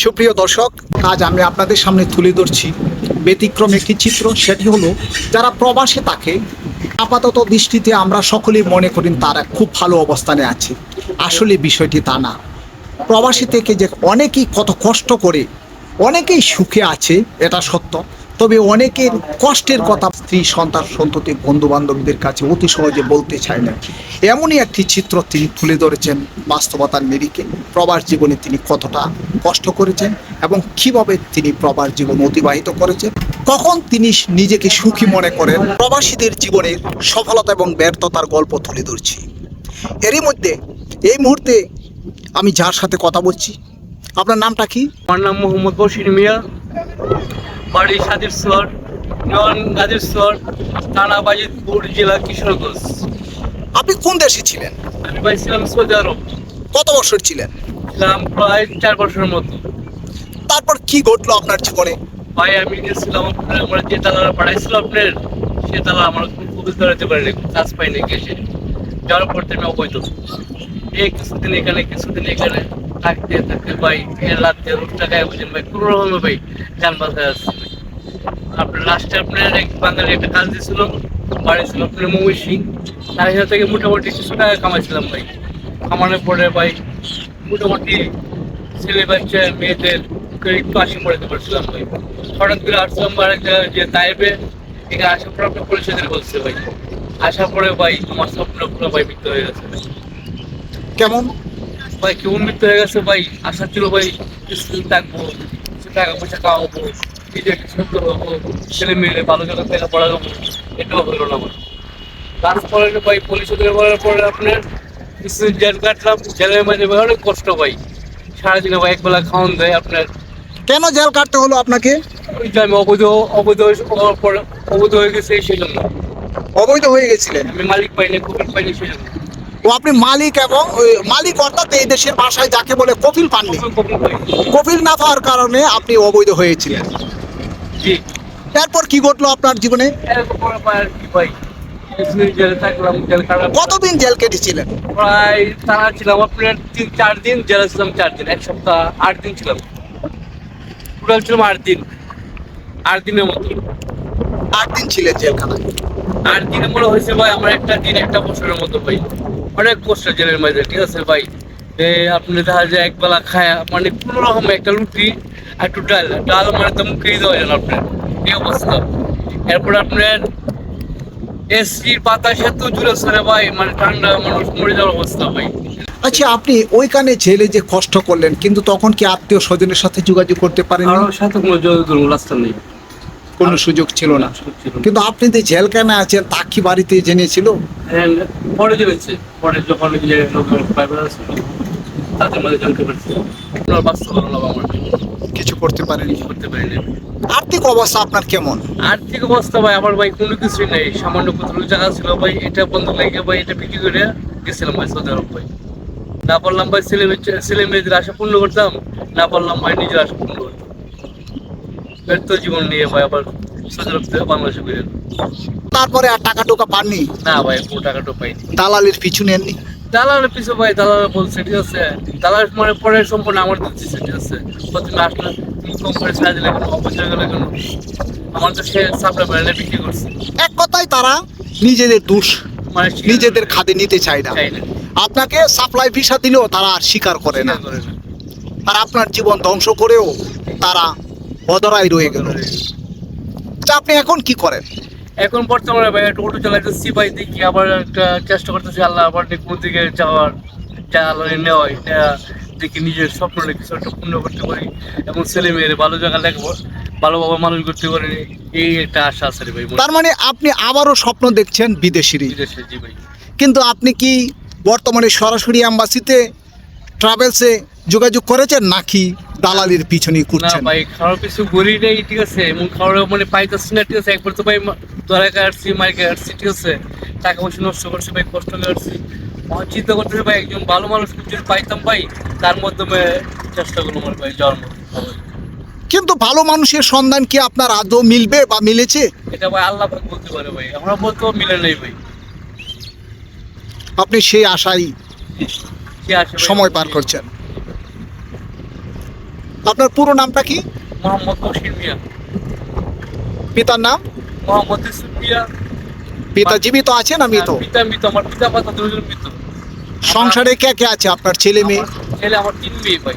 সুপ্রিয় দর্শক, আজ আমি আপনাদের সামনে তুলে ধরছি ব্যতিক্রম একটি চিত্র। সেটি হলো, যারা প্রবাসে থাকে আপাতত দৃষ্টিতে আমরা সকলেই মনে করি তারা খুব ভালো অবস্থানে আছে। আসলে বিষয়টি তা না। প্রবাসী থেকে যে অনেকেই কত কষ্ট করে অনেকেই সুখে আছে, এটা সত্য। তবে অনেকের কষ্টের কথা স্ত্রী, সন্তান, সন্ততি, বন্ধু বান্ধবদের কাছে অতি সহজে বলতে চায় না। এমনই একটি চিত্র তিনি তুলে ধরেছেন বাস্তবতার নিরিখে। প্রবাস জীবনে তিনি কতটা কষ্ট করেছেন এবং কিভাবে তিনি প্রবাস জীবন অতিবাহিত করেছেন, কখন তিনি নিজেকে সুখী মনে করেন। প্রবাসীদের জীবনের সফলতা এবং ব্যর্থতার গল্প তুলে ধরছি। এরই মধ্যে এই মুহূর্তে আমি যার সাথে কথা বলছি, আপনার নামটা কি? আমার নাম মোহাম্মদ বশির মিয়া, বাড়ি সাদিরচর, ইউনিয়ন গাজীরচর, থানা বাজিতপুর, জেলা কিশোরগঞ্জ। আপনি কোন দেশে ছিলেন? আমি ভাই ছিলাম সৌদি আরব। কত বছর ছিলেন? ছিলাম প্রায় 4 বছরের মতো। তারপর কি ঘটলো আপনার জীবনে? ভাই আমি গেছিলাম, আমার যে তালারা পাঠাইছিল আপনার, সে তালা আমার খুবই ধরাতে পারিনি, কাজ পাইনি গেছে। যাওয়ার পর থেকে অবৈধ এই কিছুদিন এখানে কিছুদিন এখানে থাকতে থাকতে ভাই রাত্রে টাকায় বুঝেন ভাই কোনো রকমে ভাই যান বাঁচায় আসছে। আপনার লাস্টে আপনার এক বাঙালি একটা কাজ দিয়েছিল, বাড়ি ছিল আপনার মমি সিং, তার সাথে থেকে মোটামুটি কিছু টাকা কামাইছিলাম ভাই। কামানোর পরে ভাই মোটামুটি ছেলে বাচ্চা মেয়েদের একটু আসি পড়াতে পারছিলাম ভাই। হঠাৎ করে আসলাম যে তাইবে, এখানে আসার পর আপনার পরিচয় বলছে ভাই। আসার পরে ভাই আমার স্বপ্ন পুরো ভাই মৃত্যু হয়ে গেছে ভাই। কেমন? ভাই কেমন মৃত্যু হয়ে গেছে ভাই। আশা ছিল ভাই কিছুদিন থাকবো, কিছু টাকা পয়সা কামাবো, নিজে একটু সুন্দর হবো, ছেলে মেয়েরে ভালো জায়গা থেকে পড়াবো, এটাও হলো না ভাই। তারপরে ভাই পুলিশে ধরে পড়ার পরে আপনার কিছুদিন জেল কাটলাম। জেলের মাঝে ভাই অনেক কষ্ট ভাই। সারাদিনে ভাই একবেলা খাওয়ান দেয় আপনার। কেন জেল কাটতে হলো আপনাকে? ওই যে আমি অবৈধ অবৈধ হওয়ার পরে অবৈধ হয়ে গেছে সেই জন্য। অবৈধ হয়ে গেছিলেন? আমি মালিক পাইনি, কপিল পাইনি সেই জন্য। ও, আপনি মালিক, এবং ওই মালিক অর্থাৎ এই দেশের ভাষায় যাকে বলে কফিল পাননি। কপিল পাইনি। কফিল না পাওয়ার কারণে আপনি অবৈধ হয়েছিলেন। জি। এরপর কি ঘটলো আপনার জীবনে? এরকম পরে ভাই আর কি ভাই, কিছুদিন জেলে থাকলাম। জেল কাটার কতদিন জেল কেটেছিলেন? প্রায় টানা ছিলাম আপনার 3-4 দিন, জেলে ছিলাম 4 দিন, এক সপ্তাহ 8 দিন ছিলাম। টোটাল ছিলাম 8 দিন, 8 দিনের মতো। 8 দিন ছিলেন জেলখানায়? 8 দিনে মনে হয়েছে ভাই আমার একটা দিন একটা বছরের মতো ভাই। অনেক কষ্ট জেলের মাঝে, ঠিক আছে ভাই। আপনি দেখা যায় একবেলা খায় মানে কোনো রকম একটা রুটি আর একটু ডাল ডাল মানে তো মুখেই দেওয়া যায় না আপনার, এই অবস্থা। এরপর আপনার এসির বাতাসে তো জুড়ে সরে ভাই, মানে ঠান্ডা মানুষ মরে যাওয়ার অবস্থা ভাই। আচ্ছা, আপনি ওইখানে জেলে যে কষ্ট করলেন, কিন্তু তখন কি আত্মীয় স্বজনের সাথে যোগাযোগ করতে পারেন? কারোর সাথে কোনো যোগাযোগ রাস্তা নেই, কোনো সুযোগ ছিল না। কিন্তু আপনি যে জেলখানায় আছেন তা কি বাড়িতে জেনেছিল? পরে জেনেছে, পরে যখন যে লোকের প্রাইভেট ছিল তাদের মধ্যে জানতে পারছি। আপনার বাস্তব আমার কিছু করতে পারেন? কিছু করতে পারিনি। আর্থিক অবস্থা আপনার কেমন? আর্থিক অবস্থা ভাই আমার ভাই কোনো কিছুই নেই। সামান্য কোথাও জায়গা ছিল ভাই, এটা বন্ধ লেগে ভাই এটা বিক্রি করে গেছিলাম ভাই সৌদি আরব ভাই। না পারলাম ভাই ছেলে মেয়েদের আশা পূর্ণ করতাম, না পারলাম ভাই নিজের আশা পূর্ণ করতাম। ব্যর্থ জীবন নিয়ে ভাই আবার সৌদি আরব থেকে বাংলাদেশে ফিরে এলাম। তারপরে আর টাকা টোকা পাননি? না ভাই কোনো টাকাটা পাইনি। দালালের পিছু নেননি? দালালের পিছু ভাই, দালাল বলছে ঠিক আছে, দালাল মানে পরে সম্পূর্ণ আমার দিচ্ছে, ঠিক আছে। প্রথমে আসলে তুমি কম করে ছাড়া দিলে কেন, অপচয় গেলে কেন, আমার তো সে সাপ্লাই ব্র্যান্ডে বিক্রি করছে। এক কথায় তারা নিজেদের দোষ মানে নিজেদের খাদে নিতে চায় না। চাই না, আপনাকে সাপ্লাই ভিসা দিলেও তারা আর স্বীকার করে না, করে না। আর আপনার জীবন ধ্বংস করেও তারা অধরাই রয়ে গেল। তা আপনি এখন কি করেন? এখন বর্তমানে ভাই একটা অটো চালাইতেছি ভাই, দেখি আবার একটা চেষ্টা করতেছি আল্লাহ আবার কোন দিকে যাওয়ার, যা আল্লাহ নেওয়া দেখি নিজের স্বপ্নটা কিছু একটা পূর্ণ করতে পারি এবং ছেলে মেয়ের ভালো জায়গা লাগবো, ভালোভাবে মানুষ করতে পারি, এই একটা আশা আছে রে ভাই। তার মানে আপনি আবারও স্বপ্ন দেখছেন বিদেশিরই? বিদেশে, জি ভাই। কিন্তু আপনি কি বর্তমানে সরাসরি অ্যাম্বাসিতে ট্রাভেলসে যোগাযোগ করেছেন নাকি দালালির পিছনে না ঘুরছেন? ভাই খাওয়ার কিছু গড়ি নেই, ঠিক আছে, এবং খাওয়ার মানে পাইতেছি না, ঠিক আছে। একবার তো ভাই ধরা কাটছি, মাইকে কাটছি, ঠিক আছে, টাকা পয়সা নষ্ট করছি ভাই, কষ্ট করছি। আমার চিন্তা করতেছি ভাই একজন ভালো মানুষ যদি পাইতাম ভাই, তার মাধ্যমে চেষ্টা করলাম আমার ভাই যাওয়ার মতো। কিন্তু ভালো মানুষের সন্ধান কি আপনার আদৌ মিলবে বা মিলেছে? এটা ভাই আল্লাহ পাক বলতে পারে ভাই, আমরা বলতেও মিলে নেই ভাই। আপনি সেই আশায় কি আসে ভাই, সময় পার করছেন। আপনার পুরো নামটা কি? মোহাম্মদ বশির মিয়া। পিতার নাম? মোহাম্মদ ইউসুফ মিয়া। পিতা জীবিত আছেন না মৃত? পিতা মৃত, আমার পিতা মাতা দুজন মৃত। সংসারে কে কে আছে আপনার, ছেলে মেয়ে? আমার ছেলে, আমার 3 মেয়ে ভাই।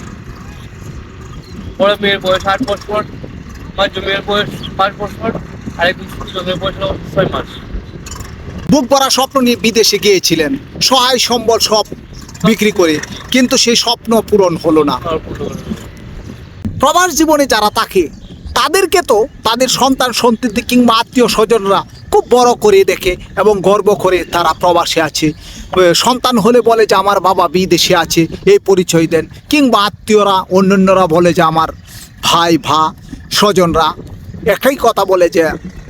বড় মেয়ের বয়স 8 বছর, মাঝ মেয়ের বয়স 5 বছর, আর একজন ছোট মেয়ের বয়স হলো 6 মাস। বুক ভরা স্বপ্ন নিয়ে বিদেশে গিয়েছিলেন, সহায় সম্বল সব বিক্রি করে, কিন্তু সেই স্বপ্ন পূরণ হলো না। প্রবাস জীবনে যারা থাকে তাদেরকে তো তাদের সন্তান সন্ততি কিংবা আত্মীয় স্বজনরা খুব বড় করে দেখে এবং গর্ব করে তারা প্রবাসে আছে। সন্তান হলে বলে যে আমার বাবা বিদেশে আছে, এই পরিচয় দেন, কিংবা আত্মীয়রা অন্যান্যরা বলে যে আমার ভাই স্বজনরা একই কথা বলে যে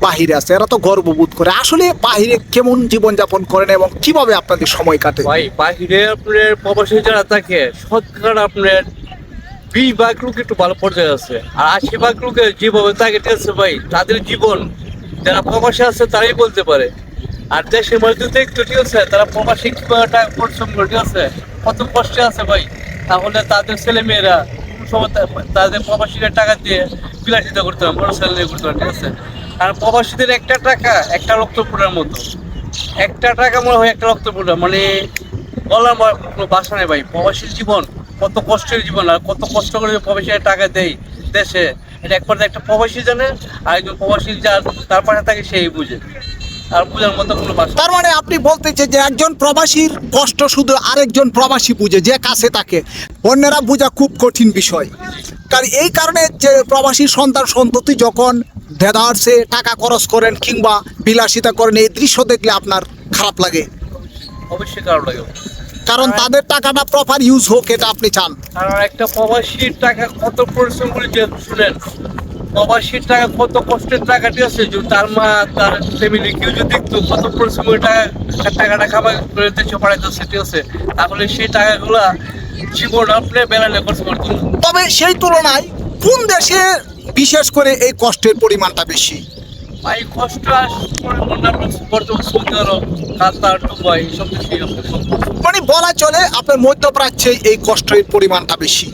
বাহিরে আছে, এরা তো গর্ববোধ করে। আসলে বাহিরে কেমন জীবনযাপন করেন এবং কিভাবে আপনাদের সময় কাটে? ভাই বাহিরে আপনার প্রবাসী যারা থাকে শতকরা আপনার 20 ভাগ লোক একটু ভালো পর্যায়ে আছে, আর 80 ভাগ লোকের যেভাবে থাকে ঠিক আছে ভাই, তাদের জীবন যারা প্রবাসী আছে তারাই বলতে পারে। আর দেশের মধ্যে তো একটু ঠিক আছে, তারা প্রবাসী কিভাবে টাকা পরিশ্রম করে ঠিক আছে, কত কষ্টে আছে ভাই, তাহলে তাদের ছেলে মেয়েরা সময় তাদের প্রবাসীরা টাকা দিয়ে বিলাসিতা করতে হবে, বড় স্যালারি করতে হবে ঠিক আছে। আর প্রবাসীদের একটা টাকা একটা রক্তপুরের মতো, একটা টাকা মনে হয় একটা রক্তপুরা, মানে বলার কোনো ভাষা নেই ভাই। প্রবাসীর জীবন কত কষ্টের জীবন, আর কত কষ্ট করে প্রবাসীরা টাকা দেয় দেশে, এটা একবার একটা প্রবাসী জানে, আর একজন প্রবাসী যার তার পাশে থাকে সেই বুঝে, আর বোঝার মতো কোনো ভাষা। তার মানে আপনি বলতেছেন যে একজন প্রবাসীর কষ্ট শুধু আরেকজন প্রবাসী বুঝে, যে কাছে থাকে, অন্যরা বোঝা খুব কঠিন বিষয়। কারণ এই কারণে যে প্রবাসী সন্তান সন্ততি যখন দেদারসে টাকা খরচ করেন কিংবা বিলাসিতা করেন, এই দৃশ্য দেখলে আপনার খারাপ লাগে, অবশ্যই কারো লাগে, কারণ তাদের টাকাটা প্রপার ইউজ হোক এটা আপনি চান। কারণ একটা প্রবাসীর টাকা কত পরিশ্রম করে যে শুনেন, প্রবাসীর টাকা কত কষ্টের টাকা ঠিক আছে, যদি তার মা তার ফ্যামিলি কেউ যদি দেখতো কত পরিশ্রম করে টাকাটা খাবার করে দেশে পাঠাইতেছে ঠিক আছে, তাহলে সেই টাকাগুলা জীবন আপনি বেড়ালে খরচ করতো না। তবে সেই তুলনায় কোন দেশে বিশেষ করে এই কষ্টের পরিমাণটা বেশি? ভাই কষ্ট বর্তমান সৌদি আরব, কাতার, দুবাই সব দেশেই আছে। মানে বলা চলে আপনার মধ্যপ্রাচ্যে এই কষ্টের পরিমাণটা বেশি।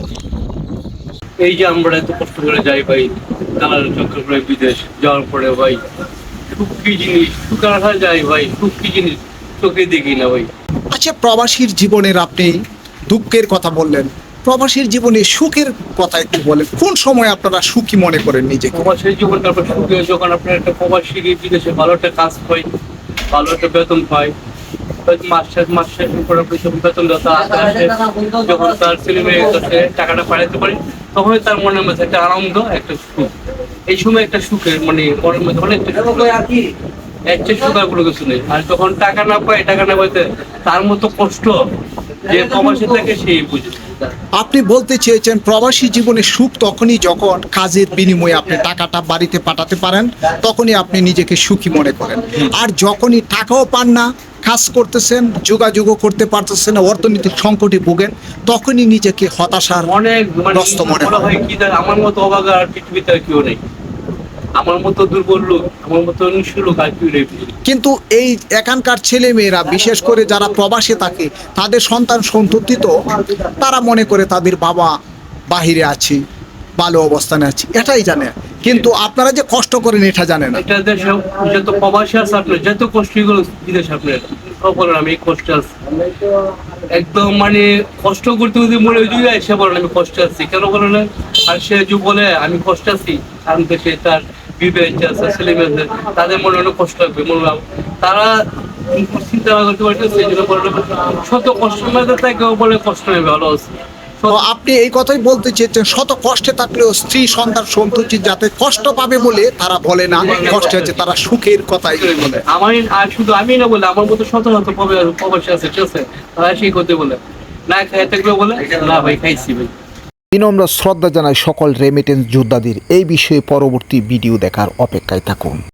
এই যে আমরা এত কষ্ট করে যাই ভাই, দালাল চক্র করে বিদেশ যাওয়ার পরে ভাই সুখ কি জিনিস, সুখ আসা যায় ভাই, সুখ কি জিনিস চোখে দেখি না ভাই। আচ্ছা, প্রবাসীর জীবনের আপনি দুঃখের কথা বললেন, প্রবাসীর জীবনে সুখের কথা একটু বলেন। কোন সময় আপনারা সুখী মনে করেন নিজেকে? প্রবাসের জীবন তারপর সুখে যখন আপনার একটা প্রবাসী বিদেশে ভালো একটা কাজ পাই, ভালো একটা বেতন পাই, হয়তো মাস শেষ করে আপনি যখন বেতন দেওয়া আসে, যখন তার ছেলে মেয়ের কাছে টাকাটা পাঠাতে পারি, তখনই তার মনের মধ্যে একটা আনন্দ, একটা সুখ। এই সময় একটা সুখের মানে মনের মধ্যে অনেকটা সুখ আর কি, এর চেয়ে সুখ আর কোনো কিছু নেই। আর যখন টাকা না পাইতে তার মতো কষ্ট যে প্রবাসী থাকে সেই বুঝে। আপনি বলতে চেয়েছেন প্রবাসী জীবনে সুখ তখনই যখন কাজের বিনিময়ে আপনি টাকাটা বাড়িতে পাঠাতে পারেন, তখনই আপনি নিজেকে সুখী মনে করেন। আর যখনই টাকাও পান না, কাজ করতেছেন, যোগাযোগও করতে পারতেছেন না, অর্থনৈতিক সংকটে ভোগেন, তখনই নিজেকে হতাশার অনেক গ্রস্ত মনে মনে হয়। হয় কি আমার মতো অভাগা আর পৃথিবীতে আর কেউ নেই, আমার মতো দুর্বল লোক, আমার মতো নিঃস্ব লোক আর কেউ নেই। কিন্তু এই এখানকার ছেলে মেয়েরা বিশেষ করে যারা প্রবাসে থাকে, তাদের সন্তান সন্ততি তো তারা মনে করে তাদের বাবা বাহিরে আছে, ভালো অবস্থানে আছে, এটাই জানে, কিন্তু আপনারা যে কষ্ট করেন এটা জানে না। এটা দেশে যত প্রবাসী আছে আপনার, যত কষ্টগুলো বিদেশ আপনার সব বলেন আমি কষ্ট আছি, একদম মানে কষ্ট করতে করতে মনে হয় সে বলেন আমি কষ্ট আছি, কেন বলে না? আর সে যে বলে আমি কষ্ট আছি, কারণ সে তার বিবেক আছে, ছেলে মেয়েদের তাদের মনে অনেক কষ্ট লাগবে, মনে তারা চিন্তা করতে পারছে, সেই জন্য বলে শত কষ্টের মধ্যে তাকেও বলে কষ্ট নেই, ভালো আছে। তো আপনি এই কথাই বলতে চেয়েছেন শত কষ্টে থাকলেও স্ত্রী সন্তান সন্ততি যাতে কষ্ট পাবে বলে তারা বলে না, কষ্টে আছে তারা সুখের কথাই বলে। আমার আর শুধু আমি না বলে আমার মতো শত শত প্রবাসী আছে ঠিক আছে, তারা সেই করতে বলে না খাই থাকলে বলে না ভাই খাইছি ভাই। বিনম্র শ্রদ্ধা জানাই সকল রেমিটেন্স যোদ্ধাদের। এই বিষয়ে পরবর্তী ভিডিও দেখার অপেক্ষায় থাকুন।